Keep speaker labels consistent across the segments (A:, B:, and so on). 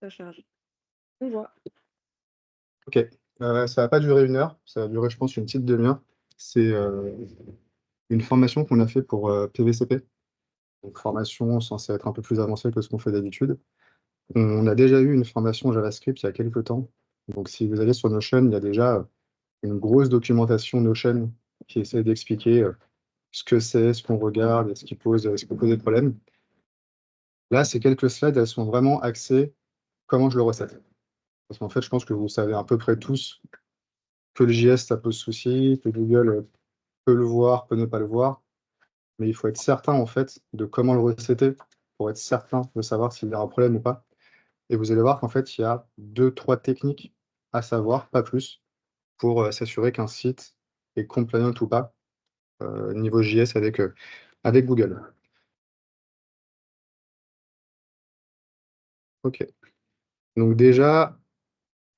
A: Ça charge. On voit.
B: OK. Ça va pas durer 1 heure, ça va durer, je pense, une petite demi-heure. C'est, une formation qu'on a fait pour, PVCP, donc formation censée être un peu plus avancée que ce qu'on fait d'habitude. On a déjà eu une formation JavaScript il y a quelque temps, donc si vous allez sur Notion, il y a déjà, une grosse documentation Notion qui essaie d'expliquer, ce que c'est, ce qu'on regarde et ce qui peut poser problème. Là, ces quelques slides, elles sont vraiment axées comment je le recette. Parce qu'en fait, je pense que vous savez à peu près tous que le JS, ça pose souci, que Google, peut le voir, peut ne pas le voir, mais il faut être certain, en fait, de comment le recetter pour être certain de savoir s'il y a un problème ou pas. Et vous allez voir qu'en fait, il y a 2-3 techniques à savoir, pas plus, pour, s'assurer qu'un site est compliant ou pas, niveau JS avec Google. OK. Donc déjà,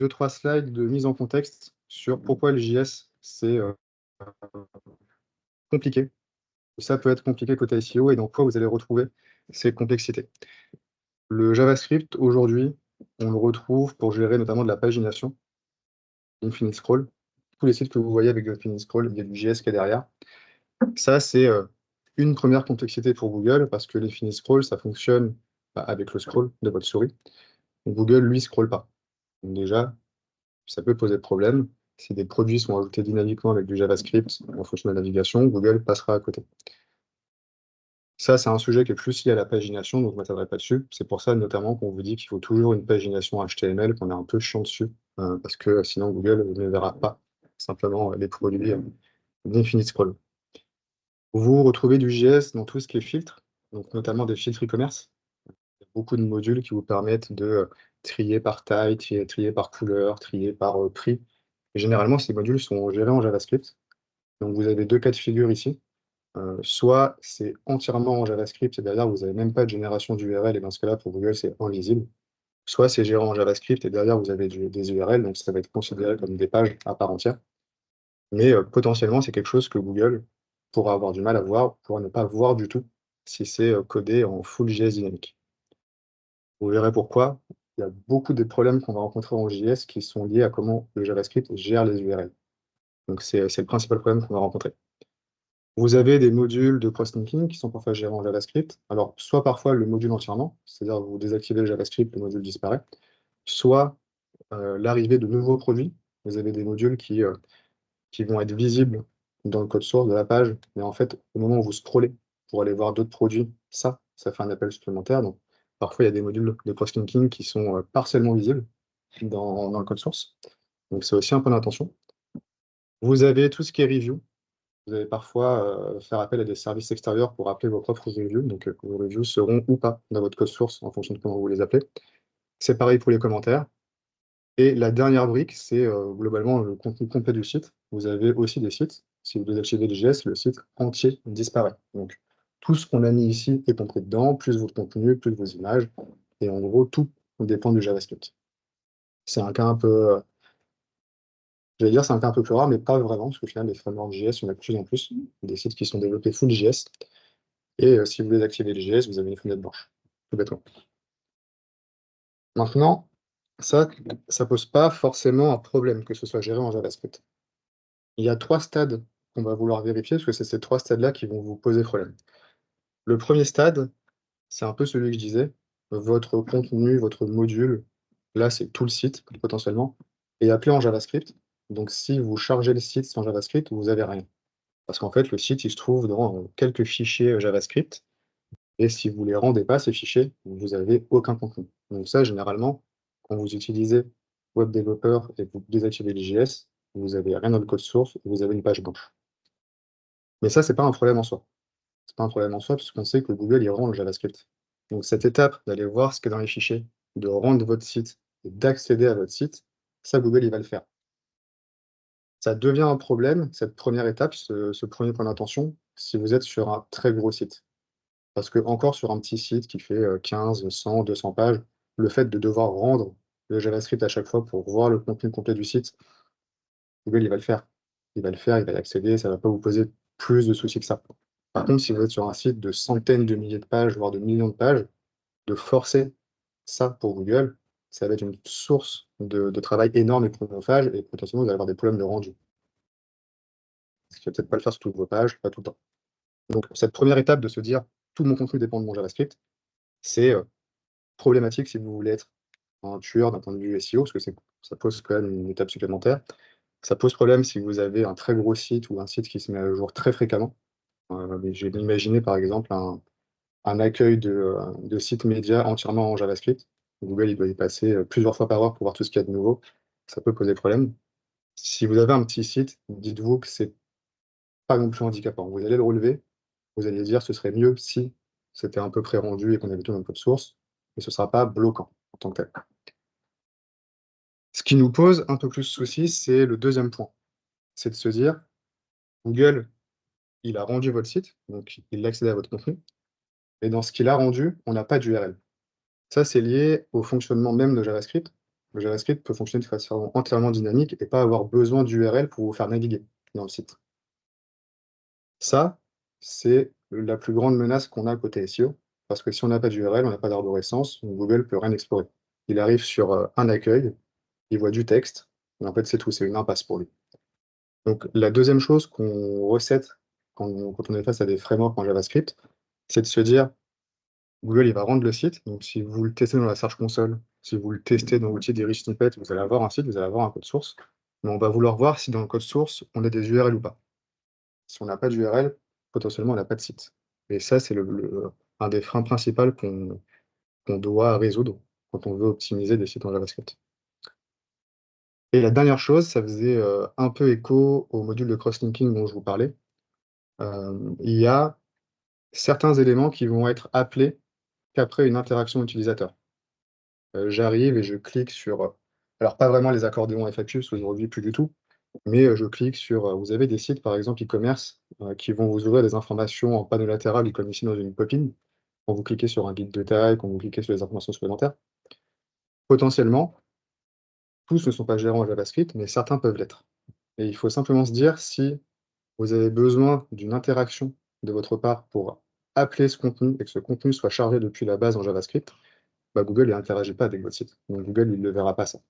B: 2-3 slides de mise en contexte sur pourquoi le JS, c'est, compliqué. Ça peut être compliqué côté SEO et dans quoi vous allez retrouver ces complexités. Le JavaScript, aujourd'hui, on le retrouve pour gérer notamment de la pagination, Infinite Scroll. Tous les sites que vous voyez avec du Infinite Scroll, il y a du JS qui est derrière. Ça, c'est, une première complexité pour Google parce que l'Infinite Scroll, ça fonctionne, bah, avec le scroll de votre souris. Google, lui, scrolle pas. Donc déjà, ça peut poser problème. Si des produits sont ajoutés dynamiquement avec du JavaScript en fonction de la navigation, Google passera à côté. Ça, c'est un sujet qui est plus lié à la pagination, donc je ne m'attarderai pas dessus. C'est pour ça notamment qu'on vous dit qu'il faut toujours une pagination HTML, qu'on est un peu chiant dessus, parce que sinon Google ne verra pas simplement les produits d'Infinite Scroll. Vous retrouvez du JS dans tout ce qui est filtre, donc notamment des filtres e-commerce. Il y a beaucoup de modules qui vous permettent de trier par taille, trier par couleur, trier par prix. Et généralement, ces modules sont gérés en JavaScript. Donc vous avez deux cas de figure ici. Soit c'est entièrement en JavaScript et derrière vous n'avez même pas de génération d'URL et dans ce cas-là, pour Google, c'est invisible. Soit c'est géré en JavaScript et derrière vous avez des URL, donc ça va être considéré comme des pages à part entière. Mais potentiellement, c'est quelque chose que Google pourra avoir du mal à voir, pourra ne pas voir du tout si c'est codé en full JS dynamique. Vous verrez pourquoi. Il y a beaucoup de problèmes qu'on va rencontrer en JS qui sont liés à comment le JavaScript gère les URL. Donc c'est le principal problème qu'on va rencontrer. Vous avez des modules de cross-linking qui sont parfois gérés en JavaScript. Alors, soit parfois le module entièrement, c'est-à-dire vous désactivez le JavaScript, le module disparaît, soit l'arrivée de nouveaux produits. Vous avez des modules qui vont être visibles dans le code source de la page, mais en fait, au moment où vous scrollez pour aller voir d'autres produits, ça fait un appel supplémentaire. Donc, parfois, il y a des modules de cross-linking qui sont partiellement visibles dans le code source. Donc, c'est aussi un point d'attention. Vous avez tout ce qui est review. Vous allez parfois faire appel à des services extérieurs pour appeler vos propres reviews, donc vos reviews seront ou pas dans votre code source en fonction de comment vous les appelez. C'est pareil pour les commentaires. Et la dernière brique, c'est globalement le contenu complet du site. Vous avez aussi des sites, si vous désactivez le JS, le site entier disparaît. Donc tout ce qu'on a mis ici est compris dedans, plus votre contenu, plus vos images, et en gros tout dépend du JavaScript. C'est un cas un peu, j'allais dire c'est un cas un peu plus rare, mais pas vraiment, parce qu'au final, les frameworks JS, il y en a de plus en plus, des sites qui sont développés full JS. Et si vous désactivez le JS, vous avez une fenêtre blanche, tout bêtement. Maintenant, ça pose pas forcément un problème que ce soit géré en JavaScript. Il y a 3 stades qu'on va vouloir vérifier, parce que c'est ces 3 stades-là qui vont vous poser problème. Le premier stade, c'est un peu celui que je disais, votre contenu, votre module, là, c'est tout le site potentiellement, est appelé en JavaScript. Donc si vous chargez le site sans JavaScript, vous avez rien. Parce qu'en fait, le site, il se trouve dans, quelques fichiers, JavaScript. Et si vous les rendez pas, ces fichiers, vous avez aucun contenu. Donc ça, généralement, quand vous utilisez Web Developer et que vous désactivez le JS, vous avez rien dans le code source, vous avez une page blanche. Mais ça, c'est pas un problème en soi. C'est pas un problème en soi, puisqu'on sait que Google, il rend le JavaScript. Donc cette étape d'aller voir ce qu'il y a dans les fichiers, de rendre votre site et d'accéder à votre site, ça, Google, il va le faire. Ça devient un problème, cette première étape, ce premier point d'attention, si vous êtes sur un très gros site. Parce que encore sur un petit site qui fait 15, 100, 200 pages, le fait de devoir rendre le JavaScript à chaque fois pour voir le contenu complet du site, Google, il va le faire. Il va le faire, il va y accéder, ça ne va pas vous poser plus de soucis que ça. Par contre, si vous êtes sur un site de centaines de milliers de pages, voire de millions de pages, de forcer ça pour Google, ça va être une source de travail énorme et chronophage et potentiellement vous allez avoir des problèmes de rendu. Ce qui va peut-être pas le faire sur toutes vos pages, pas tout le temps. Donc cette première étape de se dire: «Tout mon contenu dépend de mon JavaScript», c'est, problématique si vous voulez être un tueur d'un point de vue SEO, parce que ça pose quand même une étape supplémentaire. Ça pose problème si vous avez un très gros site ou un site qui se met à jour très fréquemment. Mais j'ai imaginé par exemple un accueil de sites médias entièrement en JavaScript. Google, il doit y passer, plusieurs fois par heure pour voir tout ce qu'il y a de nouveau. Ça peut poser problème. Si vous avez un petit site, dites-vous que c'est pas non plus handicapant. Vous allez le relever, vous allez dire: «Ce serait mieux si c'était un peu pré-rendu et qu'on avait tout dans le code source», mais ce sera pas bloquant en tant que tel. Ce qui nous pose un peu plus souci, c'est le deuxième point. C'est de se dire: «Google, il a rendu votre site, donc il a accédé à votre contenu, et dans ce qu'il a rendu, on n'a pas d'URL». Ça, c'est lié au fonctionnement même de JavaScript. Le JavaScript peut fonctionner de façon entièrement dynamique et pas avoir besoin d'URL pour vous faire naviguer dans le site. Ça, c'est la plus grande menace qu'on a côté SEO, parce que si on n'a pas d'URL, on n'a pas d'arborescence, donc Google peut rien explorer. Il arrive sur, un accueil, il voit du texte, et en fait, c'est tout, c'est une impasse pour lui. Donc la deuxième chose qu'on recette quand on est face à des frameworks en JavaScript, c'est de se dire: Google, il va rendre le site, donc si vous le testez dans la Search Console, si vous le testez dans l'outil des rich snippets, vous allez avoir un site, vous allez avoir un code source, mais on va vouloir voir si dans le code source, on a des URL ou pas. Si on n'a pas d'URL, potentiellement, on n'a pas de site. Et ça, c'est un des freins principaux qu'on doit résoudre quand on veut optimiser des sites en JavaScript. Et la dernière chose, ça faisait, un peu écho au module de cross-linking dont je vous parlais. Il y a certains éléments qui vont être appelés qu'après une interaction utilisateur. J'arrive et je clique sur, alors pas vraiment les accordéons FAQ, parce qu'aujourd'hui plus du tout, mais je clique sur, vous avez des sites par exemple e-commerce, qui vont vous ouvrir des informations en panneau latéral ou comme ici dans une pop-in, quand vous cliquez sur un guide de taille, quand vous cliquez sur les informations supplémentaires. Potentiellement, tous ne sont pas gérés en JavaScript, mais certains peuvent l'être. Et il faut simplement se dire si vous avez besoin d'une interaction de votre part pour appeler ce contenu et que ce contenu soit chargé depuis la base en JavaScript, bah, Google n'interagit pas avec votre site. Donc Google, il ne le verra pas ça.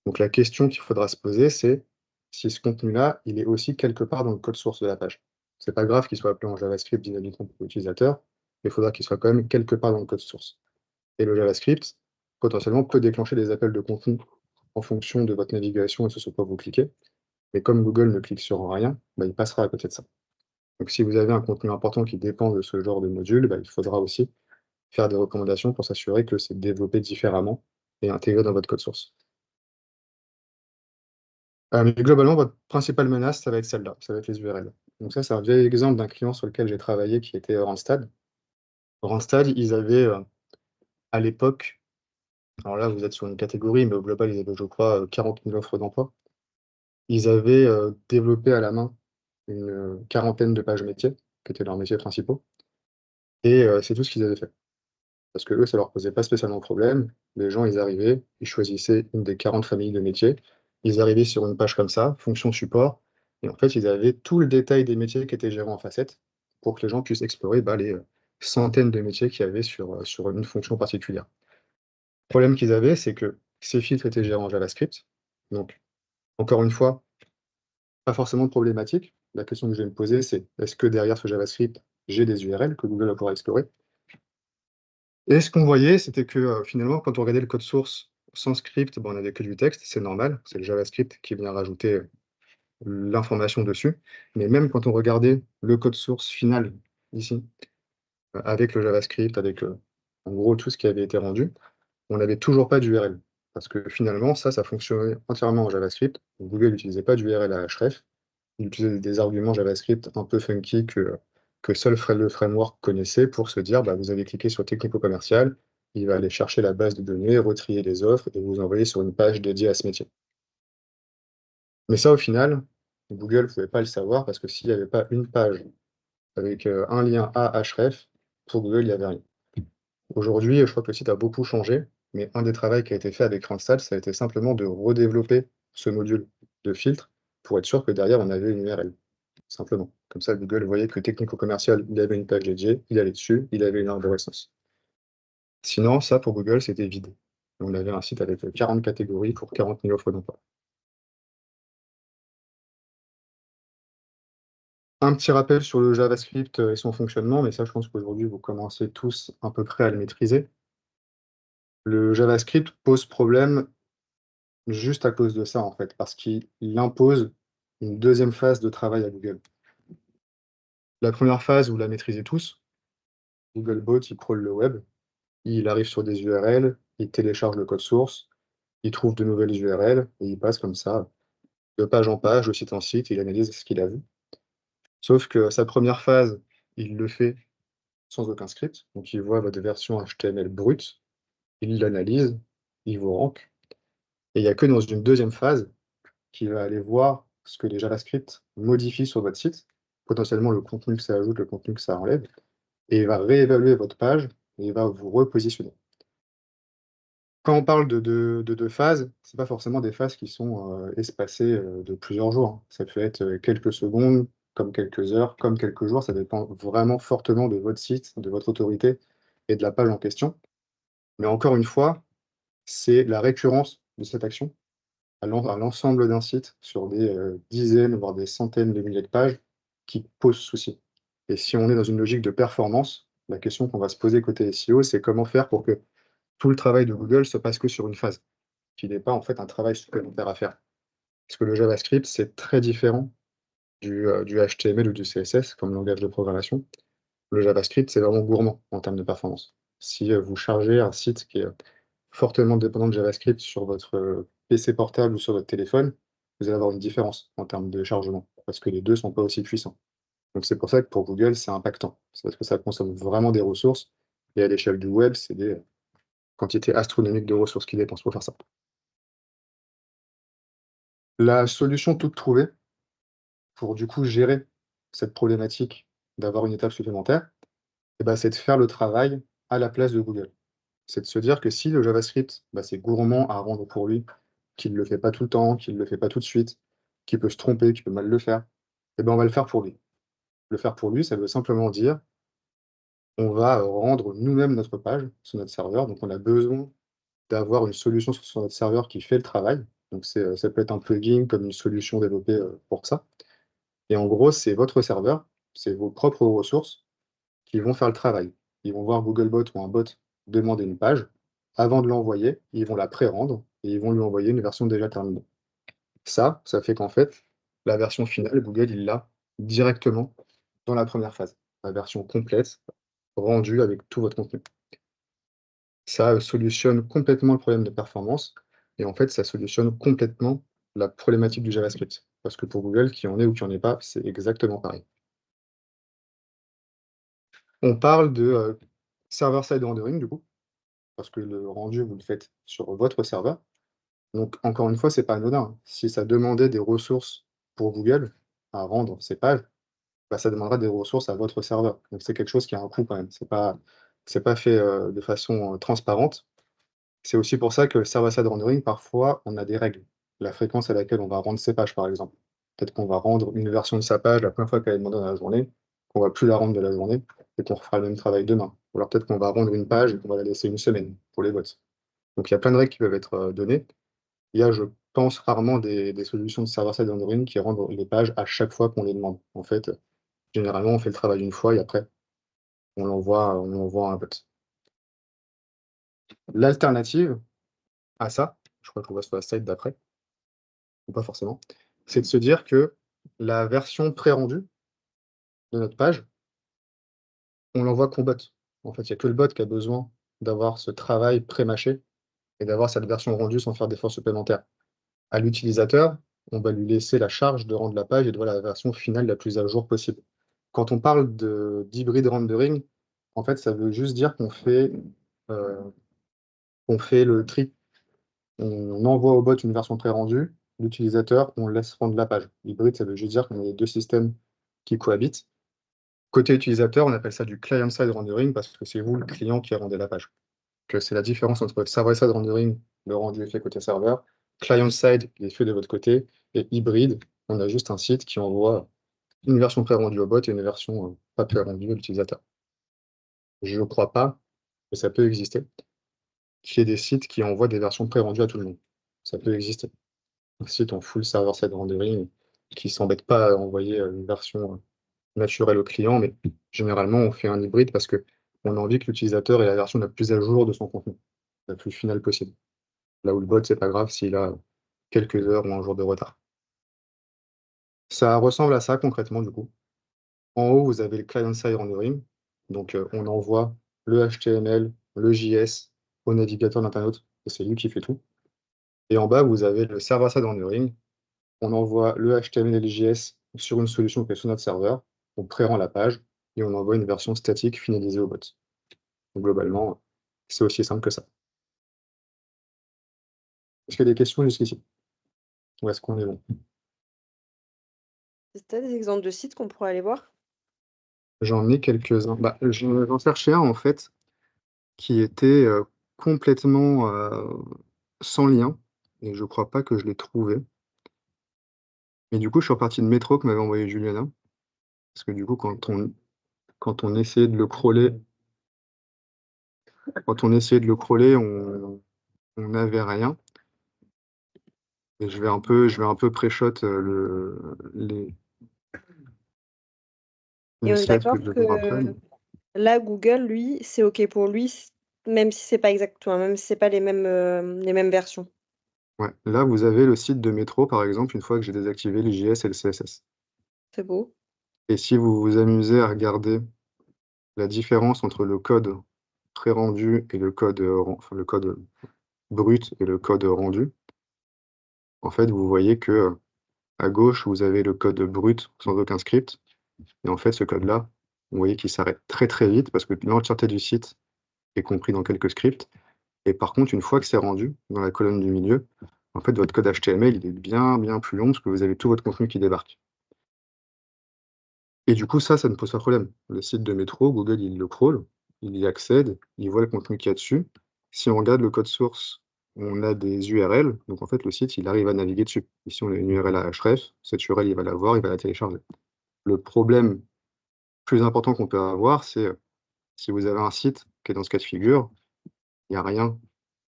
B: Donc la question qu'il faudra se poser, c'est si ce contenu-là, il est aussi quelque part dans le code source de la page. C'est pas grave qu'il soit appelé en JavaScript dynamiquement pour l'utilisateur, mais il faudra qu'il soit quand même quelque part dans le code source. Et le JavaScript, potentiellement, peut déclencher des appels de contenu en fonction de votre navigation et de ce sur quoi vous cliquez. Mais comme Google ne clique sur rien, bah, il passera à côté de ça. Donc si vous avez un contenu important qui dépend de ce genre de module, bah, il faudra aussi faire des recommandations pour s'assurer que c'est développé différemment et intégré dans votre code source. Mais globalement, votre principale menace, ça va être celle-là, ça va être les URL. Donc ça, c'est un vieil exemple d'un client sur lequel j'ai travaillé qui était Randstad. Randstad, ils avaient, à l'époque, alors là, vous êtes sur une catégorie, mais au global, ils avaient, je crois, 40 000 offres d'emploi. Ils avaient, développé à la main une, quarantaine de pages métiers, qui étaient leurs métiers principaux, et c'est tout ce qu'ils avaient fait. Parce que eux, ça leur posait pas spécialement de problème. Les gens, ils arrivaient, ils choisissaient une des 40 familles de métiers. Ils arrivaient sur une page comme ça, fonction support, et en fait, ils avaient tout le détail des métiers qui étaient gérés en facette pour que les gens puissent explorer, bah, les, centaines de métiers qu'il y avait sur une fonction particulière. Le problème qu'ils avaient, c'est que ces filtres étaient gérés en JavaScript. Donc, encore une fois, pas forcément de problématique. La question que je vais me poser, c'est: est-ce que derrière ce JavaScript, j'ai des URL que Google va pouvoir explorer? Et ce qu'on voyait, c'était que, finalement, quand on regardait le code source sans script, bah, on avait que du texte, c'est normal, c'est le JavaScript qui vient rajouter, l'information dessus. Mais même quand on regardait le code source final, ici, avec le JavaScript, avec, en gros tout ce qui avait été rendu, on n'avait toujours pas d'URL. Parce que finalement, ça fonctionnait entièrement en JavaScript. Google n'utilisait pas d'URL à href, il utilisait des arguments JavaScript un peu funky que seul le framework connaissait pour se dire: «Bah, vous avez cliqué sur technico-commercial, il va aller chercher la base de données, retrier les offres et vous envoyer sur une page dédiée à ce métier». Mais ça, au final, Google ne pouvait pas le savoir parce que s'il n'y avait pas une page avec, un lien à href, pour Google, il y avait rien. Aujourd'hui, je crois que le site a beaucoup changé, mais un des travaux qui a été fait avec Randstad, ça a été simplement de redévelopper ce module de filtre pour être sûr que derrière, on avait une URL. Simplement. Comme ça, Google voyait que technico-commercial, il avait une page dédiée, il allait dessus, il avait une arborescence. Sinon, ça, pour Google, c'était vide. On avait un site avec 40 catégories pour 40 000 offres d'emploi. Un petit rappel sur le JavaScript et son fonctionnement, mais ça, je pense qu'aujourd'hui, vous commencez tous à peu près à le maîtriser. Le JavaScript pose problème juste à cause de ça, en fait, parce qu'il impose une deuxième phase de travail à Google. La première phase, vous la maîtrisez tous. Googlebot, il crawl le web, il arrive sur des URL, il télécharge le code source, il trouve de nouvelles URL et il passe comme ça, de page en page, de site en site, il analyse ce qu'il a vu. Sauf que sa première phase, il le fait sans aucun script, donc il voit votre version HTML brute, il l'analyse, il vous rank et il y a que dans une deuxième phase qu'il va aller voir ce que les JavaScript modifient sur votre site, potentiellement le contenu que ça ajoute, le contenu que ça enlève, et il va réévaluer votre page et il va vous repositionner. Quand on parle de phases, c'est pas forcément des phases qui sont, espacées, de plusieurs jours, hein. Ça peut être, quelques secondes, comme quelques heures, comme quelques jours, ça dépend vraiment fortement de votre site, de votre autorité et de la page en question. Mais encore une fois, c'est la récurrence de cette action à l'ensemble d'un site sur des, dizaines, voire des centaines de milliers de pages qui pose souci. Et si on est dans une logique de performance, la question qu'on va se poser côté SEO, c'est comment faire pour que tout le travail de Google se passe que sur une phase, qu'il n'ait pas en fait un travail supplémentaire à faire. Parce que le JavaScript, c'est très différent du HTML ou du CSS comme langage de programmation. Le JavaScript, c'est vraiment gourmand en termes de performance. Si, vous chargez un site qui est fortement dépendant de JavaScript sur votre, PC portable ou sur votre téléphone, vous allez avoir une différence en termes de chargement, parce que les 2 sont pas aussi puissants. Donc c'est pour ça que pour Google, c'est impactant. C'est parce que ça consomme vraiment des ressources et à l'échelle du web, c'est des quantités astronomiques de ressources qu'ils dépensent pour faire ça. La solution toute trouvée pour du coup gérer cette problématique d'avoir une étape supplémentaire, et bah, c'est de faire le travail à la place de Google. C'est de se dire que si le JavaScript, bah, c'est gourmand à rendre pour lui, qu'il ne le fait pas tout le temps, qu'il ne le fait pas tout de suite, qu'il peut se tromper, qu'il peut mal le faire, et ben, on va le faire pour lui. Le faire pour lui, ça veut simplement dire, on va, rendre nous-mêmes notre page sur notre serveur, donc on a besoin d'avoir une solution sur notre serveur qui fait le travail. Donc c'est, ça peut être un plugin comme une solution développée, pour ça. Et en gros, c'est votre serveur, c'est vos propres ressources qui vont faire le travail. Ils vont voir Googlebot ou un bot demander une page. Avant de l'envoyer, ils vont la pré-rendre et ils vont lui envoyer une version déjà terminée. Ça fait qu'en fait, la version finale, Google, il l'a directement dans la première phase. La version complète, rendue avec tout votre contenu. Ça, solutionne complètement le problème de performance et en fait, ça solutionne complètement la problématique du JavaScript. Parce que pour Google, qu'il y en ait ou qu'il y en ait pas, c'est exactement pareil. On parle de, server-side rendering du coup, parce que le rendu, vous le faites sur votre serveur. Donc encore une fois, c'est pas anodin, hein. Si ça demandait des ressources pour Google à rendre ces pages, bah, ça demandera des ressources à votre serveur. Donc c'est quelque chose qui a un coût quand même. C'est pas fait, de façon, transparente. C'est aussi pour ça que le server-side rendering, parfois, on a des règles. La fréquence à laquelle on va rendre ses pages, par exemple. Peut-être qu'on va rendre une version de sa page la première fois qu'elle est demandée dans la journée, qu'on va plus la rendre de la journée et qu'on refera le même travail demain. Ou alors peut-être qu'on va rendre une page et qu'on va la laisser une semaine pour les bots. Donc il y a plein de règles qui peuvent être, données. Il y a, je pense, rarement des solutions de server-side rendering qui rendent les pages à chaque fois qu'on les demande. En fait, généralement, on fait le travail une fois et après, on l'envoie à un bot. L'alternative à ça, je crois qu'on va sur la slide d'après, ou pas forcément, c'est de se dire que la version pré-rendue de notre page, on l'envoie qu'au bot. En fait, il y a que le bot qui a besoin d'avoir ce travail pré-mâché et d'avoir cette version rendue sans faire d'efforts supplémentaires. À l'utilisateur, on va lui laisser la charge de rendre la page et de voir la version finale la plus à jour possible. Quand on parle d'hybrid rendering, en fait, ça veut juste dire heu, qu'on fait le tri. On envoie au bot une version pré-rendue, l'utilisateur, on laisse rendre la page. Hybride, ça veut juste dire qu'on a les 2 systèmes qui cohabitent. Côté utilisateur, on appelle ça du client-side rendering parce que c'est vous, le client, qui rendez la page. Que c'est la différence entre server-side rendering, le rendu est fait côté serveur, client-side, il est fait de votre côté, et hybride, on a juste un site qui envoie une version pré-rendue au bot et une version, pas pré-rendue à l'utilisateur. Je ne crois pas, mais ça peut exister. qu'il y ait des sites qui envoient des versions pré-rendues à tout le monde. Ça peut exister. Un site en full server-side rendering qui s'embête pas à envoyer, une version, naturelle au client, mais généralement, on fait un hybride parce qu'on a envie que l'utilisateur ait la version la plus à jour de son contenu, la plus finale possible. Là où le bot, c'est pas grave s'il a quelques heures ou un jour de retard. Ça ressemble à ça concrètement, du coup. En haut, vous avez le client-side rendering, donc on envoie le HTML, le JS au navigateur d'internaute et c'est lui qui fait tout. Et en bas, vous avez le server-side rendering. On envoie le HTML et le JS sur une solution qui est sur notre serveur, on pré-rend la page et on envoie une version statique finalisée au bot. Donc globalement, c'est aussi simple que ça. Est-ce qu'il y a des questions jusqu'ici? Ou est-ce qu'on est bon?
A: Tu as des exemples de sites qu'on pourrait aller voir?
B: J'en ai quelques-uns. Bah, j'en cherchais un en fait qui était, complètement, sans lien et je crois pas que je l'ai trouvé. Mais du coup, je suis reparti de Métro que m'avait envoyé Juliana, parce que du coup, quand on essayait de le crawler on n'avait rien et je vais un peu pré-shot,
A: Et
B: les
A: on est
B: slides que
A: d'accord
B: je vais voir après.
A: que là, Google, lui, c'est OK pour lui, même si c'est pas exactement, même si c'est pas les mêmes versions.
B: Ouais, là, vous avez le site de Métro, par exemple, une fois que j'ai désactivé les JS et le CSS.
A: C'est beau.
B: Et si vous vous amusez à regarder la différence entre le code pré-rendu et le code, enfin, le code brut et le code rendu, en fait, vous voyez que, à gauche, vous avez le code brut sans aucun script et en fait, ce code-là, vous voyez qu'il s'arrête très, très vite parce que l'entièreté du site est compris dans quelques scripts et par contre, une fois que c'est rendu, dans la colonne du milieu, en fait, votre code HTML, il est bien, bien plus long parce que vous avez tout votre contenu qui débarque. Et du coup, ça ne pose pas de problème. Le site de Métro, Google, il le crawl, il y accède, il voit le contenu qu'il y a dessus. Si on regarde le code source, on a des URL, donc en fait, le site, il arrive à naviguer dessus. Ici, on a une URL à href, cette URL, il va la voir, il va la télécharger. Le problème plus important qu'on peut avoir, c'est, si vous avez un site qui est dans ce cas de figure, il n'y a rien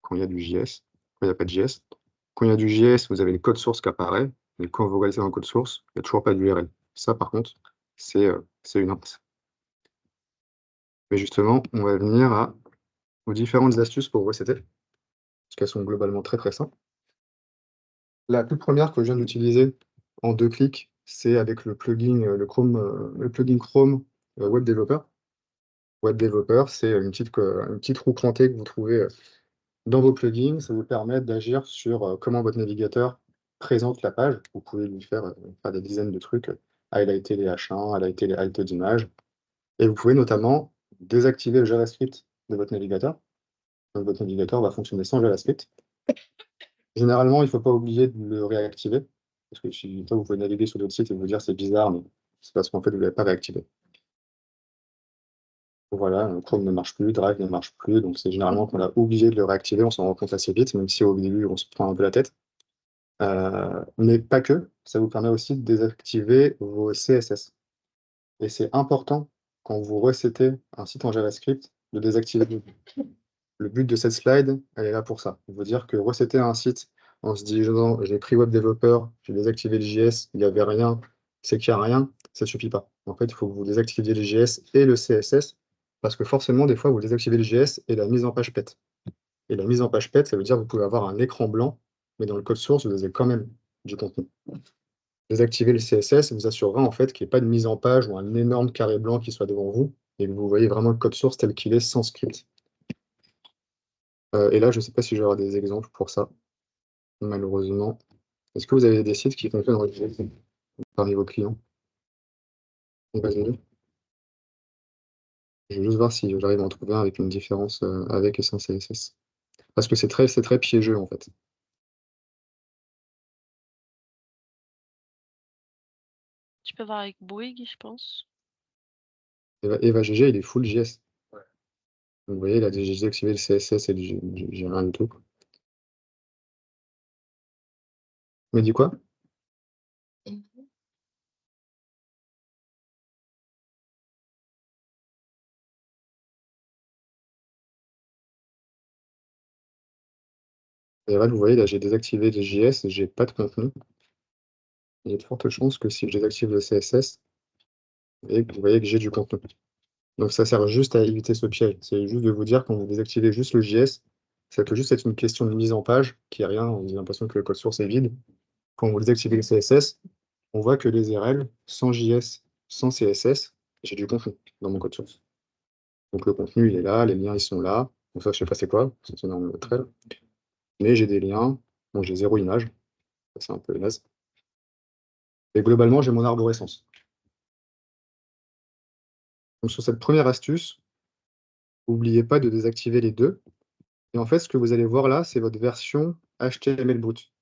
B: quand il y a du JS, quand il n'y a pas de JS. Quand il y a du JS, vous avez le code source qui apparaît, mais quand vous regardez dans le code source, il n'y a toujours pas d'URL. Ça, par contre, c'est une impasse. Mais justement, on va venir aux différentes astuces pour resetter, parce qu'elles sont globalement très, très simples. La toute première que je viens d'utiliser en 2 clics, c'est avec le plugin, le plugin Chrome, Web Developer. Web Developer, c'est une petite roue crantée que vous trouvez, dans vos plugins. Ça vous permet d'agir sur, comment votre navigateur présente la page. Vous pouvez lui faire des dizaines de trucs, highlighter les H1, highlighter les height d'images et vous pouvez notamment désactiver le JavaScript de votre navigateur. Donc votre navigateur va fonctionner sans JavaScript. Généralement, il ne faut pas oublier de le réactiver, parce que si vous pouvez naviguer sur d'autres sites et vous dire c'est bizarre, mais c'est parce qu'en fait vous ne l'avez pas réactivé. Voilà, Chrome ne marche plus, Drive ne marche plus, donc c'est généralement qu'on a obligé de le réactiver, on s'en rend compte assez vite, même si au début on se prend un peu la tête. Mais pas que, ça vous permet aussi de désactiver vos CSS. Et c'est important quand vous resettez un site en JavaScript de désactiver. Le but de cette slide, elle est là pour ça. Il veut dire que resetter un site en se disant j'ai pris Web Developer, j'ai désactivé le JS, il n'y avait rien, c'est qu'il n'y a rien, ça ne suffit pas. En fait, il faut que vous désactiviez le JS et le CSS, parce que forcément, des fois, vous désactivez le JS et la mise en page pète. Et la mise en page pète, ça veut dire que vous pouvez avoir un écran blanc, mais dans le code source, vous avez quand même du contenu. Désactiver le CSS vous assurera en fait qu'il n'y ait pas de mise en page ou un énorme carré blanc qui soit devant vous, et que vous voyez vraiment le code source tel qu'il est sans script. Et là, je ne sais pas si j'aurai des exemples pour ça, malheureusement. Est-ce que vous avez des sites qui fonctionnent en JS parmi vos clients? Vas-y. Je vais juste voir si j'arrive à en trouver un avec une différence, avec et sans CSS. Parce que c'est très piégeux, en fait.
C: Tu peux voir avec Bouygues, je pense.
B: Eva GG, il est full JS. Vous voyez, il a déjà désactivé le CSS et j'ai rien du tout. Mais dis quoi? Et là, vous voyez, là, j'ai désactivé le JS et j'ai pas de contenu. Il y a de fortes chances que si je désactive le CSS, et que vous voyez que j'ai du contenu. Donc ça sert juste à éviter ce piège. C'est juste de vous dire, quand vous désactivez juste le JS, ça peut juste être une question de mise en page, qui est rien, on a l'impression que le code source est vide. Quand vous désactivez le CSS, on voit que les URL, sans JS, sans CSS, j'ai du contenu dans mon code source. Donc le contenu, il est là, les liens, ils sont là. Donc ça, je sais pas c'est quoi, c'est dans le trait. Mais j'ai des liens, donc j'ai 0 image. Ça, c'est un peu naze. Et globalement, j'ai mon arborescence. Donc sur cette première astuce, n'oubliez pas de désactiver les deux. Et en fait, ce que vous allez voir là, c'est votre version HTML brut.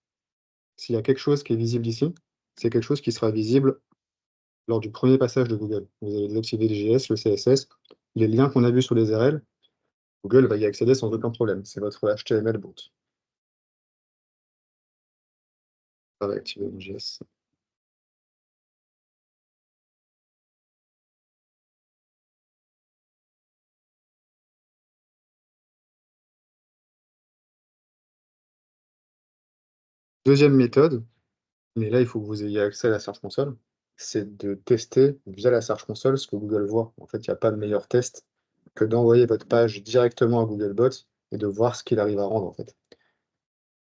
B: S'il y a quelque chose qui est visible ici, c'est quelque chose qui sera visible lors du premier passage de Google. Vous allez désactiver le JS, le CSS, les liens qu'on a vus sur les URL, Google va y accéder sans aucun problème. C'est votre HTML brut. On va activer le JS. Deuxième méthode, mais là, il faut que vous ayez accès à la Search Console, c'est de tester via la Search Console ce que Google voit. En fait, il n'y a pas de meilleur test que d'envoyer votre page directement à Googlebot et de voir ce qu'il arrive à rendre, en fait.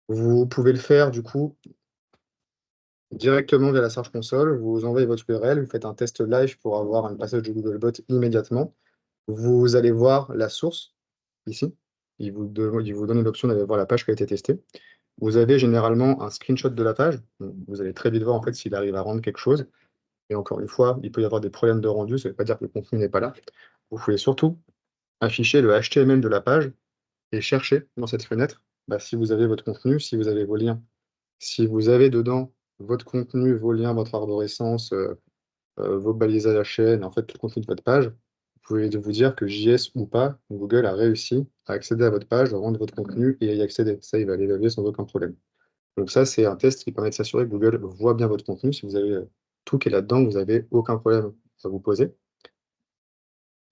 B: Vous pouvez le faire, du coup, directement via la Search Console. Vous envoyez votre URL, vous faites un test live pour avoir un passage de Googlebot immédiatement. Vous allez voir la source, ici. Il vous donne l'option d'aller voir la page qui a été testée. Vous avez généralement un screenshot de la page. Donc, vous allez très vite voir en fait s'il arrive à rendre quelque chose. Et encore une fois, il peut y avoir des problèmes de rendu, ça ne veut pas dire que le contenu n'est pas là. Vous pouvez surtout afficher le HTML de la page et chercher dans cette fenêtre si vous avez votre contenu, si vous avez vos liens. Si vous avez dedans votre contenu, vos liens, votre arborescence, vos balises à la chaîne, en fait tout le contenu de votre page, vous pouvez vous dire que JS ou pas, Google a réussi à accéder à votre page, à rendre votre contenu et à y accéder. Ça, il va l'évaluer sans aucun problème. Donc ça, c'est un test qui permet de s'assurer que Google voit bien votre contenu. Si vous avez tout qui est là-dedans, vous n'avez aucun problème à vous poser.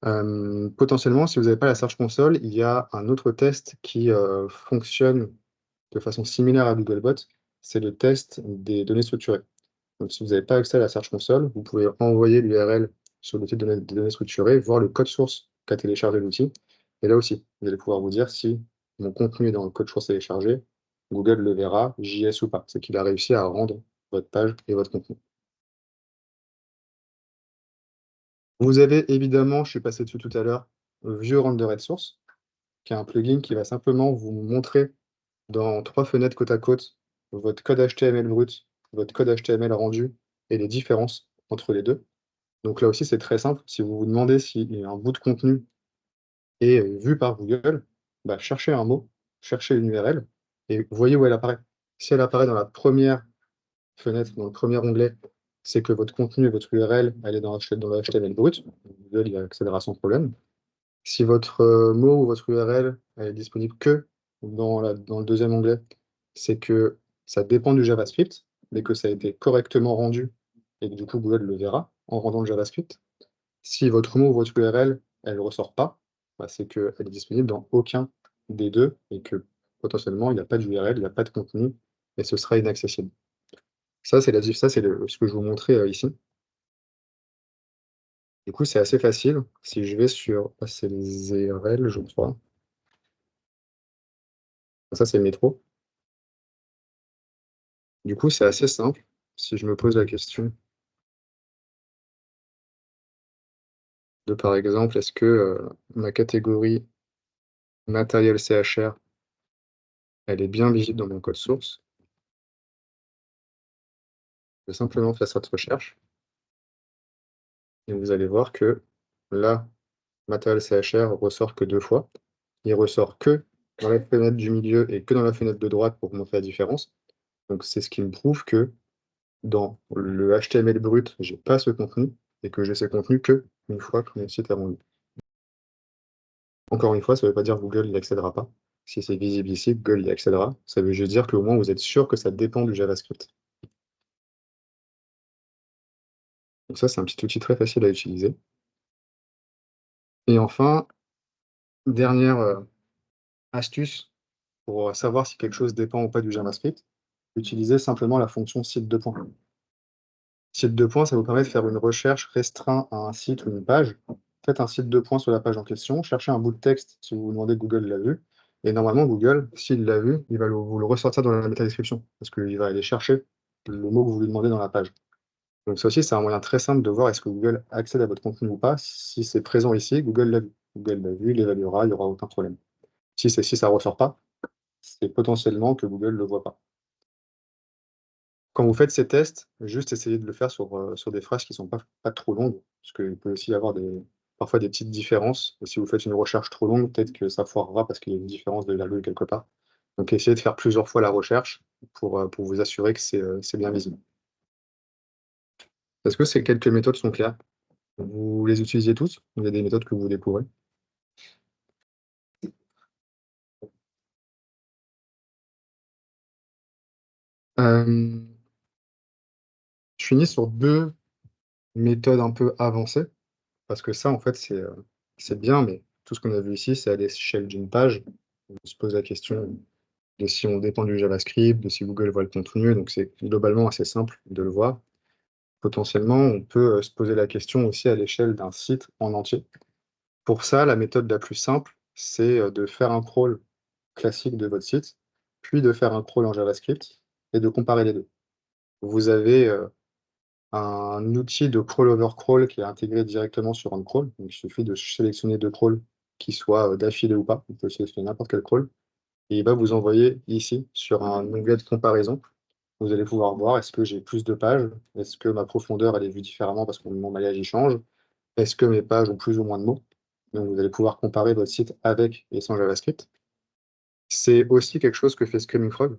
B: Potentiellement, si vous n'avez pas la Search Console, il y a un autre test qui fonctionne de façon similaire à Googlebot, c'est le test des données structurées. Donc si vous n'avez pas accès à la Search Console, vous pouvez envoyer l'URL sur l'outil de données structurées, voir le code source qu'a téléchargé l'outil. Et là aussi, vous allez pouvoir vous dire si mon contenu est dans le code source téléchargé, Google le verra, JS ou pas. C'est qu'il a réussi à rendre votre page et votre contenu. Vous avez évidemment, je suis passé dessus tout à l'heure, View Rendered Source, qui est un plugin qui va simplement vous montrer dans 3 fenêtres côte à côte votre code HTML brut, votre code HTML rendu et les différences entre les deux. Donc là aussi, c'est très simple. Si vous vous demandez si un bout de contenu est vu par Google, cherchez un mot, cherchez une URL et voyez où elle apparaît. Si elle apparaît dans la première fenêtre, dans le premier onglet, c'est que votre contenu et votre URL, elle est dans le HTML brut. Google y accédera sans problème. Si votre mot ou votre URL elle est disponible que dans le deuxième onglet, c'est que ça dépend du JavaScript, mais que ça a été correctement rendu et que du coup Google le verra en rendant le JavaScript. Si votre mot ou votre URL, elle ne ressort pas, c'est qu'elle est disponible dans aucun des deux et que potentiellement il n'y a pas d'URL, il n'y a pas de contenu et ce sera inaccessible. Ça, c'est ce que je vous montrais ici. Du coup, c'est assez facile. Si je vais sur, c'est les URL, je crois. Ça, c'est le métro. Du coup, c'est assez simple. Si je me pose la question de, par exemple, est-ce que ma catégorie matériel CHR, elle est bien visible dans mon code source, je vais simplement faire cette recherche et vous allez voir que là, matériel CHR ressort que 2 fois. Il ressort que dans la fenêtre du milieu et que dans la fenêtre de droite pour montrer la différence. Donc c'est ce qui me prouve que dans le HTML brut, j'ai pas ce contenu et que j'ai ce contenu que une fois que mon site est rendu. Encore une fois, ça ne veut pas dire que Google n'y accédera pas. Si c'est visible ici, Google y accédera. Ça veut juste dire qu'au moins vous êtes sûr que ça dépend du JavaScript. Donc ça, c'est un petit outil très facile à utiliser. Et enfin, dernière astuce pour savoir si quelque chose dépend ou pas du JavaScript, utilisez simplement la fonction site de points. Site de points, ça vous permet de faire une recherche restreinte à un site ou une page. Faites un site de points sur la page en question, cherchez un bout de texte si vous vous demandez Google l'a vu, et normalement Google, s'il l'a vu, il va vous le ressortir dans la métadescription, parce qu'il va aller chercher le mot que vous lui demandez dans la page. Donc ça aussi, c'est un moyen très simple de voir est-ce que Google accède à votre contenu ou pas. Si c'est présent ici, Google l'a vu. Google l'a vu, il l'évaluera, il n'y aura aucun problème. Si ça ne ressort pas, c'est potentiellement que Google ne le voit pas. Quand vous faites ces tests, juste essayez de le faire sur des phrases qui ne sont pas trop longues, parce qu'il peut aussi y avoir parfois des petites différences. Et si vous faites une recherche trop longue, peut-être que ça foirera parce qu'il y a une différence de virgule quelque part. Donc essayez de faire plusieurs fois la recherche pour vous assurer que c'est bien visible. Est-ce que ces quelques méthodes sont claires? Vous les utilisiez tous? Il y a des méthodes que vous découvrez? Je finis sur 2 méthodes un peu avancées, parce que ça, en fait, c'est bien, mais tout ce qu'on a vu ici, c'est à l'échelle d'une page. On se pose la question de si on dépend du JavaScript, de si Google voit le contenu, donc c'est globalement assez simple de le voir. Potentiellement, on peut, se poser la question aussi à l'échelle d'un site en entier. Pour ça, la méthode la plus simple, c'est, de faire un crawl classique de votre site, puis de faire un crawl en JavaScript et de comparer les 2. Vous avez, un outil de crawl over crawl qui est intégré directement sur un crawl. Donc, il suffit de sélectionner 2 crawls qui soient, d'affilée ou pas. Vous pouvez sélectionner n'importe quel crawl et il va vous envoyer ici sur un onglet de comparaison. Vous allez pouvoir voir est-ce que j'ai plus de pages? Est-ce que ma profondeur elle est vue différemment parce que mon maillage il change? Est-ce que mes pages ont plus ou moins de mots? Donc vous allez pouvoir comparer votre site avec et sans JavaScript. C'est aussi quelque chose que fait Screaming Frog.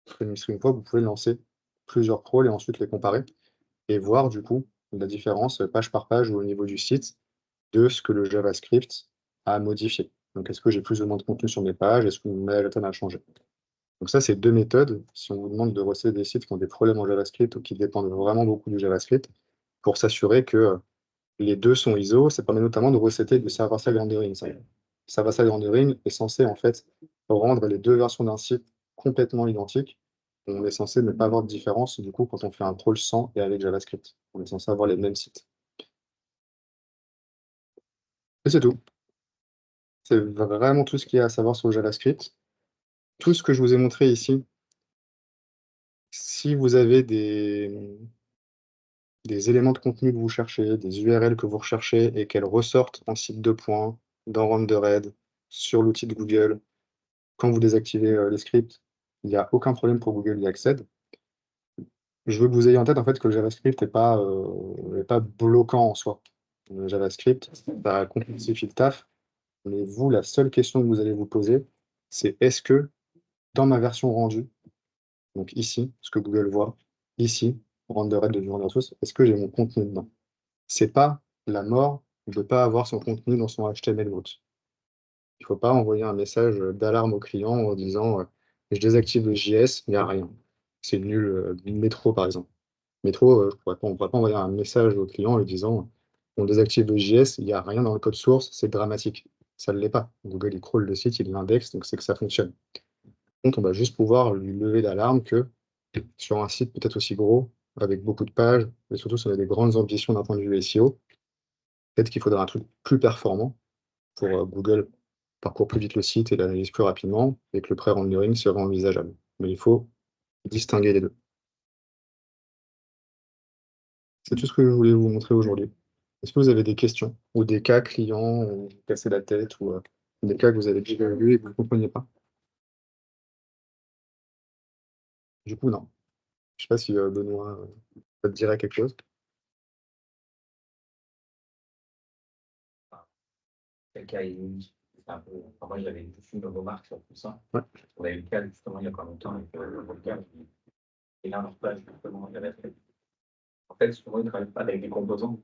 B: Screaming Frog, vous pouvez lancer plusieurs crawls et ensuite les comparer et voir du coup la différence, page par page ou au niveau du site, de ce que le JavaScript a modifié. Donc est-ce que j'ai plus ou moins de contenu sur mes pages? Est-ce que mon metadata a changé? Donc ça, c'est 2 méthodes, si on vous demande de recéder des sites qui ont des problèmes en JavaScript ou qui dépendent vraiment beaucoup du JavaScript, pour s'assurer que, les 2 sont ISO. Ça permet notamment de recéter du server-side rendering. Server-side rendering est censé, en fait, rendre les 2 versions d'un site complètement identiques. On est censé ne pas avoir de différence, du coup, quand on fait un crawl sans et avec JavaScript. On est censé avoir les mêmes sites. Et c'est tout. C'est vraiment tout ce qu'il y a à savoir sur le JavaScript. Tout ce que je vous ai montré ici, si vous avez des éléments de contenu que vous cherchez, des URL que vous recherchez et qu'elles ressortent en site de points, dans Rendered, sur l'outil de Google, quand vous désactivez, les scripts, il n'y a aucun problème pour Google y accède. Je veux que vous ayez en tête, en fait, que le JavaScript est pas bloquant en soi. Le JavaScript, ça complexifie le taf, mais vous, la seule question que vous allez vous poser, c'est: «Est-ce que dans ma version rendue», donc ici, ce que Google voit, ici, Rendered de Visual Source, est-ce que j'ai mon contenu dedans? C'est pas la mort de pas avoir son contenu dans son HTML root. Il faut pas envoyer un message, d'alarme au client en disant, «Je désactive le JS», il y a rien. C'est nul, Métro par exemple. Métro, on pourrait pas envoyer un message au client en lui disant: «On désactive le JS», il y a rien dans le code source, c'est dramatique. Ça ne l'est pas. Google, il crawl le site, il l'indexe, donc c'est que ça fonctionne. Par contre, on va juste pouvoir lui lever l'alarme que sur un site peut-être aussi gros, avec beaucoup de pages et surtout si on a des grandes ambitions d'un point de vue SEO, peut-être qu'il faudra un truc plus performant pour, Google parcourt plus vite le site et l'analyse plus rapidement et que le pré-rendering serait envisageable. Mais il faut distinguer les 2. C'est tout ce que je voulais vous montrer aujourd'hui. Est-ce que vous avez des questions ou des cas clients où vous vous cassez la tête ou, des cas que vous avez déjà vus et que vous ne compreniez pas? Du coup, non. Je sais pas si, Benoît, ça te dirait quelque chose?
D: Quel cas est unique. C'est un peu, enfin, moi, j'avais juste une remarque sur tout ça.
B: Ouais.
D: On a eu le cas justement il y a pas longtemps avec le gars qui est là en page justement il avait fait. En fait, souvent, ils ne travaillent pas avec des composants.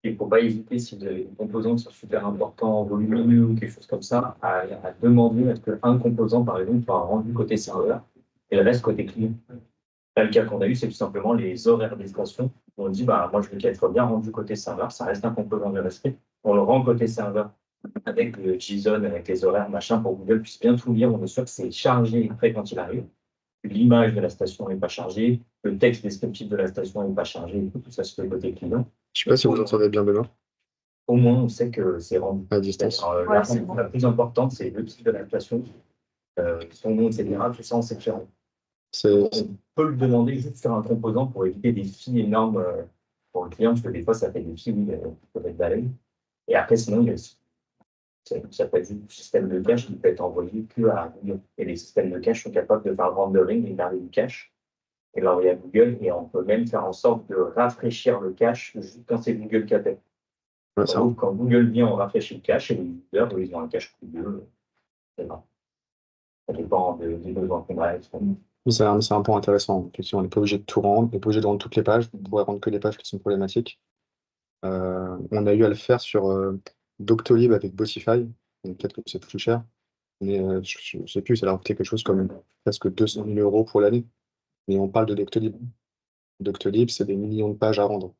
D: Il ne faut pas hésiter, si vous avez des composants qui sont super importants, volumineux ou quelque chose comme ça, à demander à ce qu'un composant, par exemple, soit rendu côté serveur et le reste côté client. Là, le cas qu'on a eu, c'est tout simplement les horaires d'extension. On dit, bah, moi, je veux qu'il soit bien rendu côté serveur, ça reste un composant JavaScript. On le rend côté serveur avec le JSON, avec les horaires, machin, pour que Google puisse bien tout lire. On est sûr que c'est chargé après quand il arrive. L'image de la station n'est pas chargée, le texte descriptif de la station n'est pas chargé, tout ça se fait côté client.
B: Je sais pas si vous entendez bien, Benoît,
D: Au moins, on sait que c'est rendu.
B: à distance.
D: Alors,
A: Ouais, c'est bon.
D: la plus importante, c'est le titre de la station, son nom, etc. Tout ça, on sait faire.
B: C'est
D: On peut le demander juste sur un composant pour éviter des filles énormes pour le client, parce que des fois, ça fait des filles qui peuvent être balèzes. Et après, sinon, il y a ça peut être du système de cache qui peut être envoyé que à Google. Et les systèmes de cache sont capables de faire rendering et garder du cache et l'envoyer à Google. Et on peut même faire en sorte de rafraîchir le cache juste quand c'est Google qui appelle.
B: ouais, ça.
D: Donc, quand Google vient, on rafraîchit le cache et les users, eux, ils ont un cache Google. C'est vrai. Ça dépend des besoins qu'on a.
B: C'est un point intéressant. Effectivement, on n'est pas obligé de tout rendre, on n'est pas obligé de rendre toutes les pages, on pourrait rendre que les pages qui sont problématiques. On a eu à le faire sur Doctolib avec Botify, donc peut-être que c'est plus cher, mais je ne sais plus, ça a coûté quelque chose comme presque 200 000 € pour l'année. Mais on parle de Doctolib. Doctolib, c'est des millions de pages à rendre.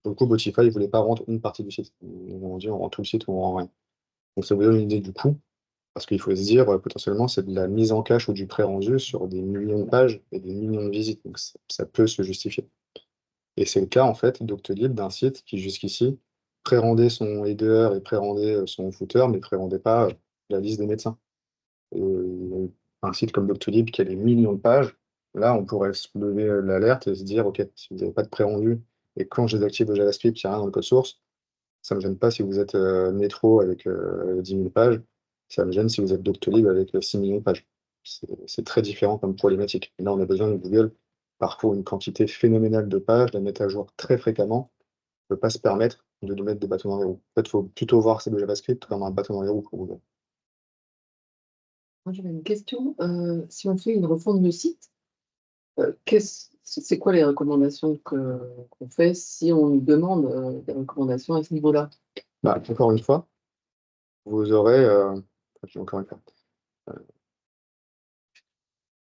B: Pour le coup, Botify, ils ne voulaient pas rendre une partie du site. Ils ont dit on rend tout le site ou on rend rien. Donc ça vous donne une idée du coût, parce qu'il faut se dire, potentiellement, c'est de la mise en cache ou du pré-rendu sur des millions de pages et des millions de visites. Donc ça peut se justifier. Et c'est le cas, en fait, Doctolib d'un site qui, jusqu'ici, pré-rendait son header et pré-rendait son footer, mais pré-rendait pas la liste des médecins. Et un site comme Doctolib qui a des millions de pages, là, on pourrait se lever l'alerte et se dire, OK, si vous n'avez pas de pré-rendu, et quand je désactive le JavaScript, il n'y a rien dans le code source, ça ne me gêne pas si vous êtes Metro avec 10 000 pages, ça me gêne si vous êtes Doctolib avec 6 millions de pages. C'est très différent comme problématique. Et là, on a besoin de Google parcourt une quantité phénoménale de pages, la mettre à jour très fréquemment, ne peut pas se permettre de nous mettre des bâtons dans les roues. En fait, il faut plutôt voir c'est le JavaScript comme un bâton dans les roues pour Google.
E: Moi, j'avais une question. Si on fait une refonte de site, c'est quoi les recommandations qu'on fait si on nous demande des recommandations à ce niveau-là?
B: Bah, encore une fois, vous aurez. Encore une fois.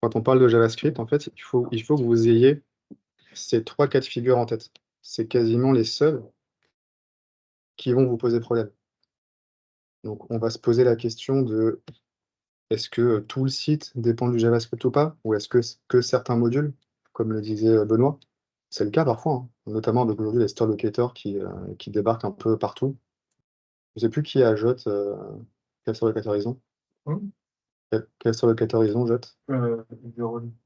B: Quand on parle de JavaScript, en fait, il faut que vous ayez ces 3 cas de figure en tête. C'est quasiment les seuls qui vont vous poser problème. Donc, on va se poser la question de est-ce que tout le site dépend du JavaScript ou pas? Ou est-ce que certains modules, comme le disait Benoît? C'est le cas parfois, hein. Notamment avec aujourd'hui les store locators qui débarquent un peu partout. Je ne sais plus qui ajoute quel store locator ils ont. Quel store locator ils ont, Jot?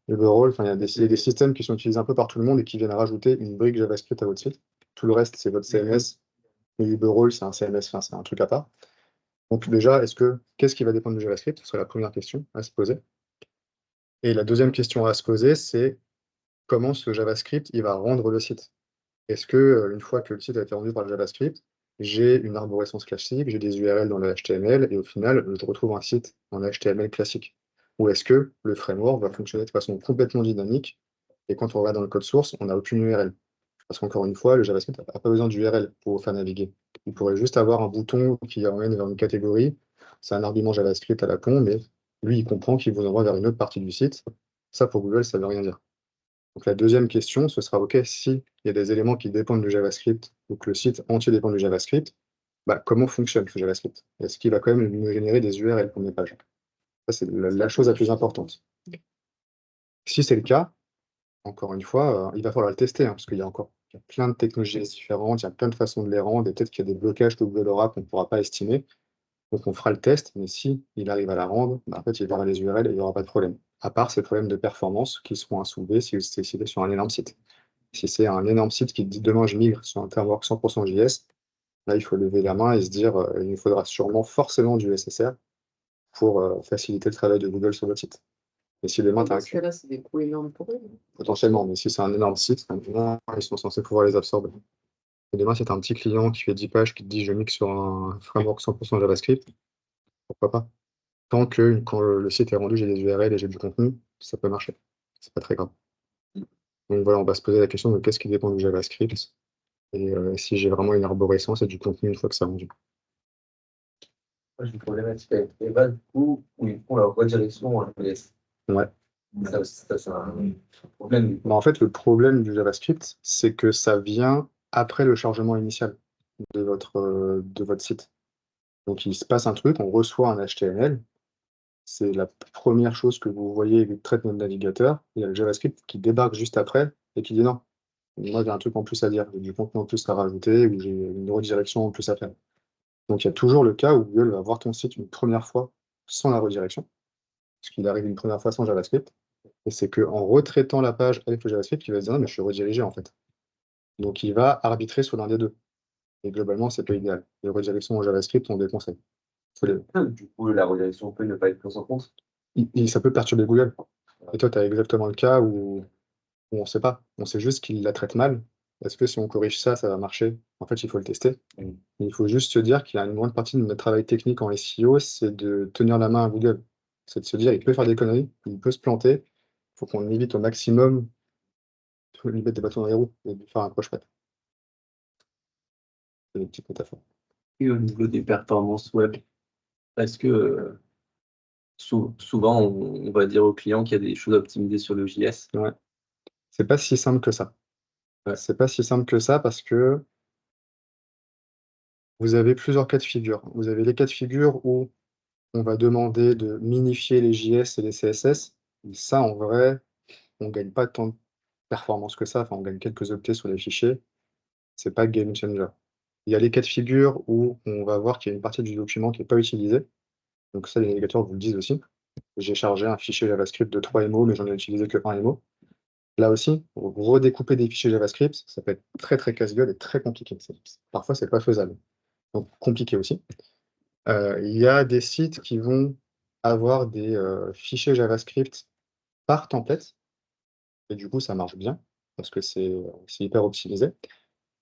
B: Overall, enfin, il y a des systèmes qui sont utilisés un peu par tout le monde et qui viennent rajouter une brique JavaScript à votre site. Tout le reste, c'est votre CMS. Mais Uberall, c'est un CMS, enfin, c'est un truc à part. Donc déjà, qu'est-ce qui va dépendre du JavaScript? Ce serait la première question à se poser. Et la deuxième question à se poser, c'est comment ce JavaScript il va rendre le site. Est-ce que, une fois que le site a été rendu par le JavaScript, j'ai une arborescence classique, j'ai des URL dans le HTML, et au final, je retrouve un site en HTML classique? Ou est-ce que le framework va fonctionner de façon complètement dynamique, et quand on regarde dans le code source, on n'a aucune URL? Parce qu'encore une fois, le JavaScript n'a pas besoin d'URL pour vous faire naviguer. Il pourrait juste avoir un bouton qui emmène vers une catégorie. C'est un argument JavaScript à la con, mais lui, il comprend qu'il vous envoie vers une autre partie du site. Ça, pour Google, ça ne veut rien dire. Donc la deuxième question, ce sera, OK, s'il y a des éléments qui dépendent du JavaScript, ou que le site entier dépend du JavaScript, bah, comment fonctionne ce JavaScript? Est-ce qu'il va quand même me générer des URL pour mes pages? Ça, c'est la chose la plus importante. Si c'est le cas, encore une fois, il va falloir le tester, hein, parce qu'il y a plein de technologies différentes, il y a plein de façons de les rendre, et peut-être qu'il y a des blocages que Google aura qu'on ne pourra pas estimer. Donc on fera le test, mais si il arrive à la rendre, bah, en fait, il verra les URL et il n'y aura pas de problème. À part ces problèmes de performance qui seront à soulever si c'est sur un énorme site. Si c'est un énorme site qui dit demain je migre sur un framework 100% JS, là il faut lever la main et se dire il nous faudra sûrement forcément du SSR pour faciliter le travail de Google sur votre site. Et si demain tu as
E: Dans ce cas-là, c'est des coûts énormes pour eux.
B: potentiellement, mais si c'est un énorme site, ils sont censés pouvoir les absorber. Et demain, si tu as un petit client qui fait 10 pages qui te dit je mixe sur un framework 100% JavaScript, pourquoi pas? Tant que quand le site est rendu, j'ai des URL et j'ai du contenu, ça peut marcher. C'est pas très grave. Donc voilà, on va se poser la question de qu'est-ce qui dépend du JavaScript et si j'ai vraiment une arborescence et du contenu une fois que c'est rendu.
F: J'ai une problématique avec Eva, du coup, où ils font leur redirection en AWS.
B: Ouais.
F: Ça, c'est un problème.
B: Bah, en fait, le problème du JavaScript, c'est que ça vient après le chargement initial de votre site. Donc il se passe un truc, on reçoit un HTML, c'est la première chose que vous voyez qui traite notre navigateur. Il y a le JavaScript qui débarque juste après et qui dit non, moi j'ai un truc en plus à dire, j'ai du contenu en plus à rajouter ou j'ai une redirection en plus à faire. Donc il y a toujours le cas où Google va voir ton site une première fois sans la redirection, parce qu'il arrive une première fois sans JavaScript, et c'est qu'en retraitant la page avec le JavaScript, il va se dire non mais je suis redirigé en fait. Donc il va arbitrer sur l'un des deux. Et globalement, c'est pas idéal. Les redirections en JavaScript, on déconseille. Faut les-
F: Du coup, la redirection peut ne pas être prise en compte.
B: Ça peut perturber Google. Et toi, tu as exactement le cas où on ne sait pas. On sait juste qu'il la traite mal. Est-ce que si on corrige ça, ça va marcher? En fait, il faut le tester. Il faut juste se dire qu'il y a une grande partie de notre travail technique en SEO, c'est de tenir la main à Google. C'est de se dire, il peut faire des conneries, il peut se planter. Il faut qu'on évite au maximum de lui mettre des bâtons dans les roues et de lui faire un croche-patte. C'est une petite métaphore.
G: Et au niveau des performances web, est-ce que souvent on va dire aux clients qu'il y a des choses à optimiser sur le JS?
B: Ouais. C'est pas si simple que ça. C'est pas si simple que ça parce que vous avez plusieurs cas de figure. Vous avez les cas de figure où on va demander de minifier les JS et les CSS. Ça, en vrai, on gagne pas tant de performance que ça. Enfin, on gagne quelques octets sur les fichiers. C'est pas game changer. Il y a les cas de figure où on va voir qu'il y a une partie du document qui n'est pas utilisée. Donc ça, les navigateurs vous le disent aussi. J'ai chargé un fichier JavaScript de 3 MO, mais j'en ai utilisé que 1 MO. Là aussi, pour redécouper des fichiers JavaScript, ça peut être très très casse-gueule et très compliqué. Parfois, c'est pas faisable. Donc compliqué aussi. Il y a des sites qui vont avoir des fichiers JavaScript par template, et du coup ça marche bien, parce que c'est hyper optimisé.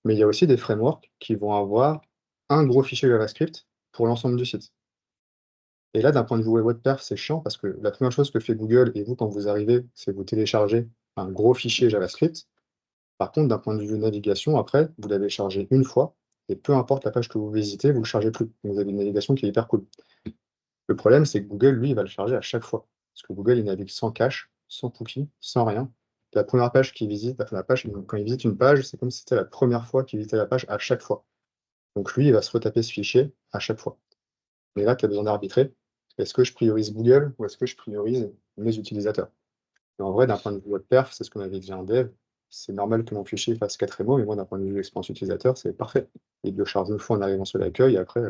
B: Mais il y a aussi des frameworks qui vont avoir un gros fichier JavaScript pour l'ensemble du site. Et là, d'un point de vue web perf, c'est chiant, parce que la première chose que fait Google, et vous quand vous arrivez, c'est vous télécharger un gros fichier JavaScript. Par contre, d'un point de vue navigation, après, vous l'avez chargé une fois, et peu importe la page que vous visitez, vous ne le chargez plus. Donc, vous avez une navigation qui est hyper cool. Le problème, c'est que Google, lui, il va le charger à chaque fois. Parce que Google, il navigue sans cache, sans cookie, sans rien. La première page qu'il visite, enfin, la page, quand il visite une page, c'est comme si c'était la première fois qu'il visitait la page à chaque fois. Donc lui, il va se retaper ce fichier à chaque fois. Mais là, tu as besoin d'arbitrer. Est-ce que je priorise Google ou est-ce que je priorise mes utilisateurs? Et en vrai, d'un point de vue web perf, c'est ce qu'on avait dit en dev. C'est normal que mon fichier fasse 4 MO, mais moi, d'un point de vue expérience utilisateur, c'est parfait. Il le charge une fois en arrivant sur l'accueil, et après,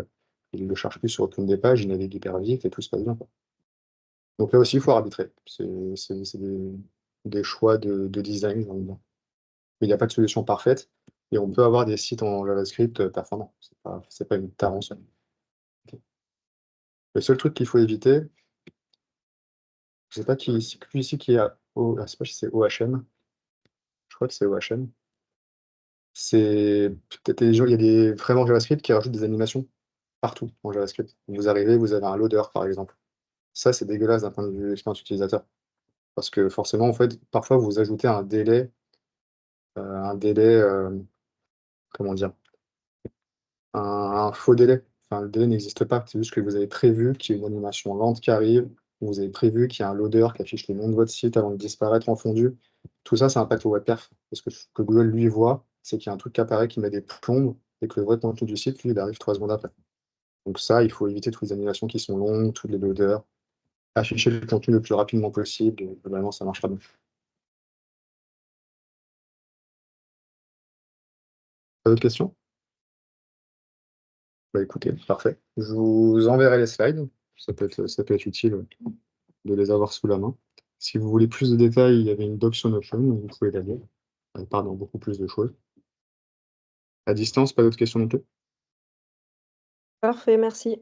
B: il ne le charge plus sur aucune des pages, il navigue hyper vite et tout se passe bien, quoi. Donc là aussi, il faut arbitrer. C'est des choix de design, j'ai envie de dire. Mais il n'y a pas de solution parfaite, et on peut avoir des sites en JavaScript performants. C'est pas une tare en soi. Ok. Le seul truc qu'il faut éviter, je sais pas qui ici qui a je sais pas si c'est OHM. Je crois que c'est OHM. C'est peut-être il y a des frameworks JavaScript qui rajoutent des animations partout en JavaScript. Vous arrivez, vous avez un loader, par exemple. Ça, c'est dégueulasse d'un point de vue expérience utilisateur. Parce que forcément, en fait, parfois, vous ajoutez un délai, comment dire, un faux délai. Enfin, le délai n'existe pas. C'est juste que vous avez prévu qu'il y ait une animation lente qui arrive, vous avez prévu qu'il y a un loader qui affiche le nom de votre site avant de disparaître en fondu. Tout ça, ça impacte le web perf. Parce que ce que Google, lui, voit, c'est qu'il y a un truc qui apparaît qui met des plombes et que le vrai contenu du site, lui, il arrive 3 secondes après. Donc ça, il faut éviter toutes les animations qui sont longues, tous les loaders, afficher le contenu le plus rapidement possible, et globalement, ça marchera bien. Pas d'autres questions? Bah écoutez, parfait. Je vous enverrai les slides. Ça peut être utile de les avoir sous la main. Si vous voulez plus de détails, il y avait une doc sur Notion, vous pouvez la lire. Elle parle dans beaucoup plus de choses. À distance, pas d'autres questions non plus?
A: Parfait, merci.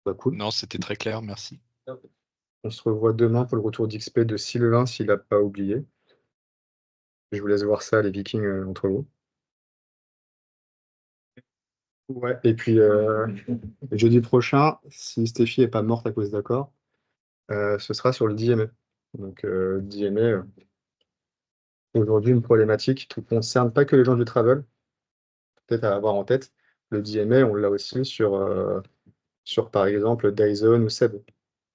B: Bah cool.
H: Non, c'était très clair, merci.
B: On se revoit demain pour le retour d'XP de Sylvain s'il n'a pas oublié. Je vous laisse voir ça, les Vikings, entre vous. Ouais, et puis jeudi prochain, si Stéphie n'est pas morte à cause d'accord, ce sera sur le DMA. Donc DMA, aujourd'hui, une problématique qui ne concerne pas que les gens du travel, peut-être à avoir en tête. Le DMA, on l'a aussi sur par exemple Dyson ou Seb,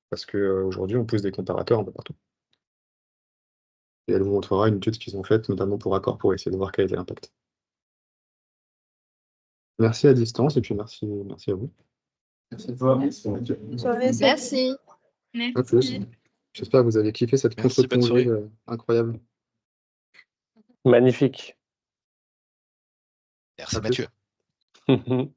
B: parce qu'aujourd'hui, on pousse des comparateurs un peu partout. Et elle vous montrera une étude qu'ils ont faite, notamment pour Accor, pour essayer de voir quel était l'impact. Merci à distance, et puis merci à vous.
A: Soirée, salut.
H: Merci.
B: À plus. J'espère que vous avez kiffé cette
I: Merci, bonne
B: contre-plongée
I: soirée.
B: incroyable.
J: Magnifique.
I: Merci
B: À plus.
I: Mathieu.